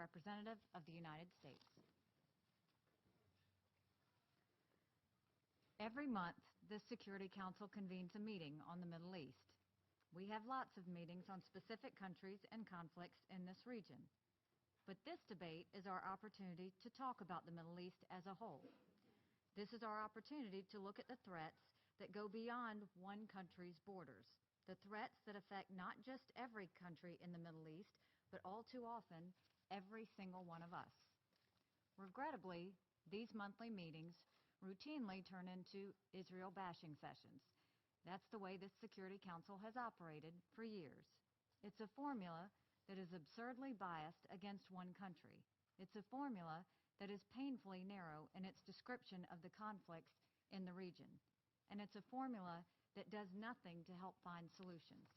representative of the United States. Every month, this Security Council convenes a meeting on the Middle East. We have lots of meetings on specific countries and conflicts in this region. But this debate is our opportunity to talk about the Middle East as a whole. This is our opportunity to look at the threats that go beyond one country's borders, the threats that affect not just every country in the Middle East, but all too often, every single one of us. Regrettably, these monthly meetings routinely turn into Israel bashing sessions. That's the way this Security Council has operated for years. It's a formula that is absurdly biased against one country. It's a formula that is painfully narrow in its description of the conflicts in the region. And it's a formula that does nothing to help find solutions.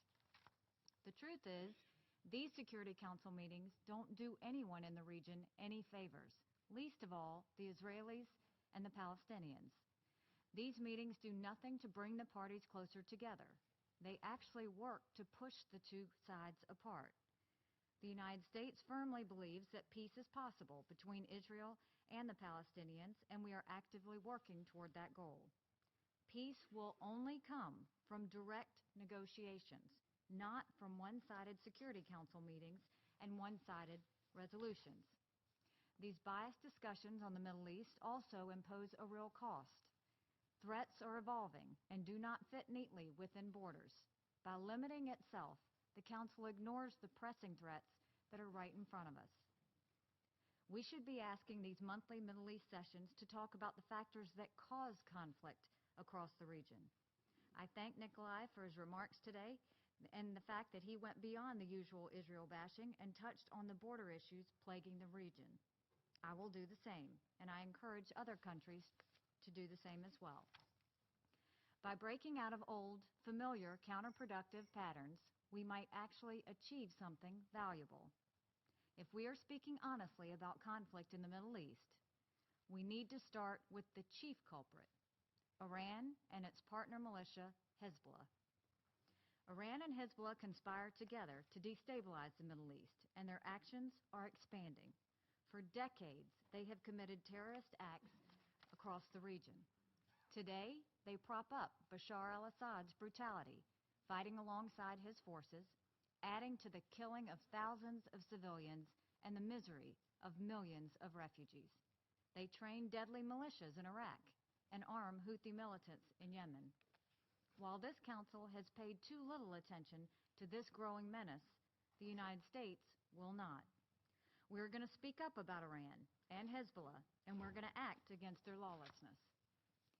The truth is, these Security Council meetings don't do anyone in the region any favors, least of all the Israelis and the Palestinians. These meetings do nothing to bring the parties closer together. They actually work to push the two sides apart. The United States firmly believes that peace is possible between Israel and the Palestinians, and we are actively working toward that goal. Peace will only come from direct negotiations, not from one-sided Security Council meetings and one-sided resolutions. These biased discussions on the Middle East also impose a real cost. Threats are evolving and do not fit neatly within borders. By limiting itself, the Council ignores the pressing threats that are right in front of us. We should be asking these monthly Middle East sessions to talk about the factors that cause conflict across the region. I thank Nikolai for his remarks today and the fact that he went beyond the usual Israel bashing and touched on the border issues plaguing the region. I will do the same, and I encourage other countries to do the same as well. By breaking out of old, familiar, counterproductive patterns, we might actually achieve something valuable. If we are speaking honestly about conflict in the Middle East, we need to start with the chief culprit, Iran and its partner militia, Hizbullah. Iran and Hizbullah conspire together to destabilize the Middle East, and their actions are expanding. For decades, they have committed terrorist acts across the region. Today, they prop up Bashar al-Assad's brutality, fighting alongside his forces, adding to the killing of thousands of civilians and the misery of millions of refugees. They train deadly militias in Iraq and arm Houthi militants in Yemen. While this council has paid too little attention to this growing menace, the United States will not. We're going to speak up about Iran and Hezbollah, and we're going to act against their lawlessness.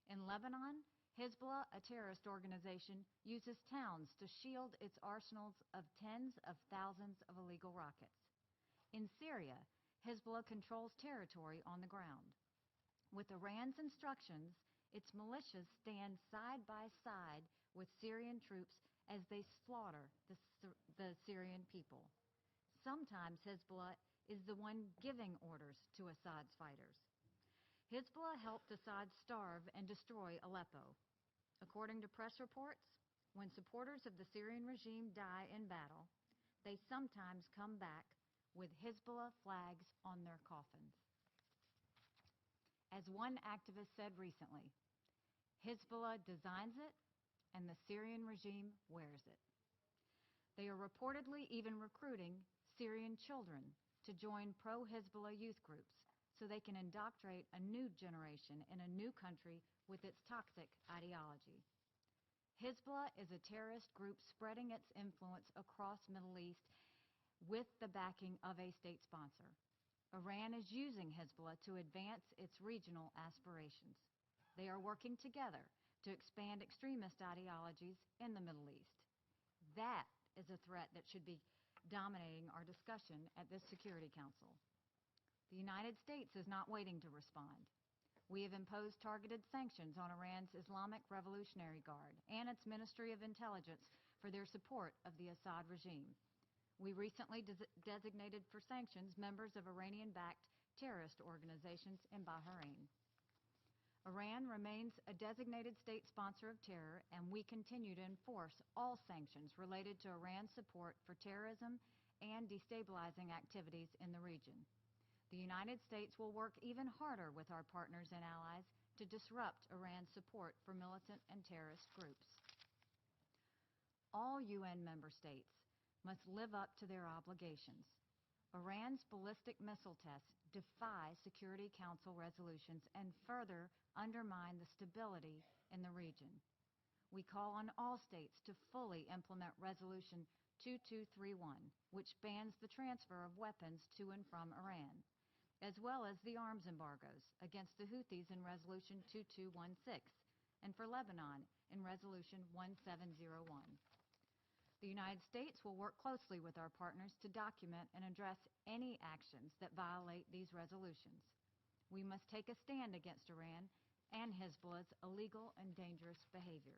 In Lebanon, Hizbullah, a terrorist organization, uses towns to shield its arsenals of tens of thousands of illegal rockets. In Syria, Hizbullah controls territory on the ground. With Iran's instructions, its militias stand side by side with Syrian troops as they slaughter the Syrian people. Sometimes Hizbullah is the one giving orders to Assad's fighters. Hizbullah helped Assad starve and destroy Aleppo. According to press reports, when supporters of the Syrian regime die in battle, they sometimes come back with Hizbullah flags on their coffins. As one activist said recently, Hizbullah designs it and the Syrian regime wears it. They are reportedly even recruiting Syrian children to join pro-Hizbullah youth groups so they can indoctrinate a new generation in a new country with its toxic ideology. Hizbullah is a terrorist group spreading its influence across Middle East with the backing of a state sponsor. Iran is using Hizbullah to advance its regional aspirations. They are working together to expand extremist ideologies in the Middle East. That is a threat that should be dominating our discussion at this Security Council. The United States is not waiting to respond. We have imposed targeted sanctions on Iran's Islamic Revolutionary Guard and its Ministry of Intelligence for their support of the Assad regime. We recently designated for sanctions members of Iranian-backed terrorist organizations in Bahrain. Iran remains a designated state sponsor of terror, and we continue to enforce all sanctions related to Iran's support for terrorism and destabilizing activities in the region. The United States will work even harder with our partners and allies to disrupt Iran's support for militant and terrorist groups. All UN member states must live up to their obligations. Iran's ballistic missile tests defy Security Council resolutions and further undermine the stability in the region. We call on all states to fully implement Resolution 2231, which bans the transfer of weapons to and from Iran, as well as the arms embargoes against the Houthis in Resolution 2216 and for Lebanon in Resolution 1701. The United States will work closely with our partners to document and address any actions that violate these resolutions. We must take a stand against Iran and Hizbullah's illegal and dangerous behavior.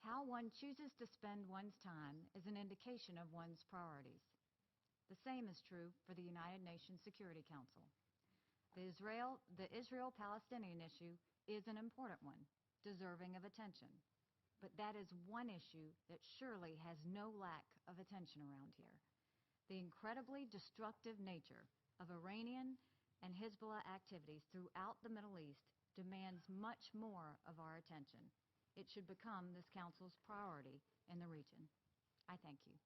How one chooses to spend one's time is an indication of one's priorities. The same is true for the United Nations Security Council. The Israel-Palestinian issue is an important one, deserving of attention. But that is one issue that surely has no lack of attention around here. The incredibly destructive nature of Iranian and Hizbullah activities throughout the Middle East demands much more of our attention. It should become this Council's priority in the region. I thank you.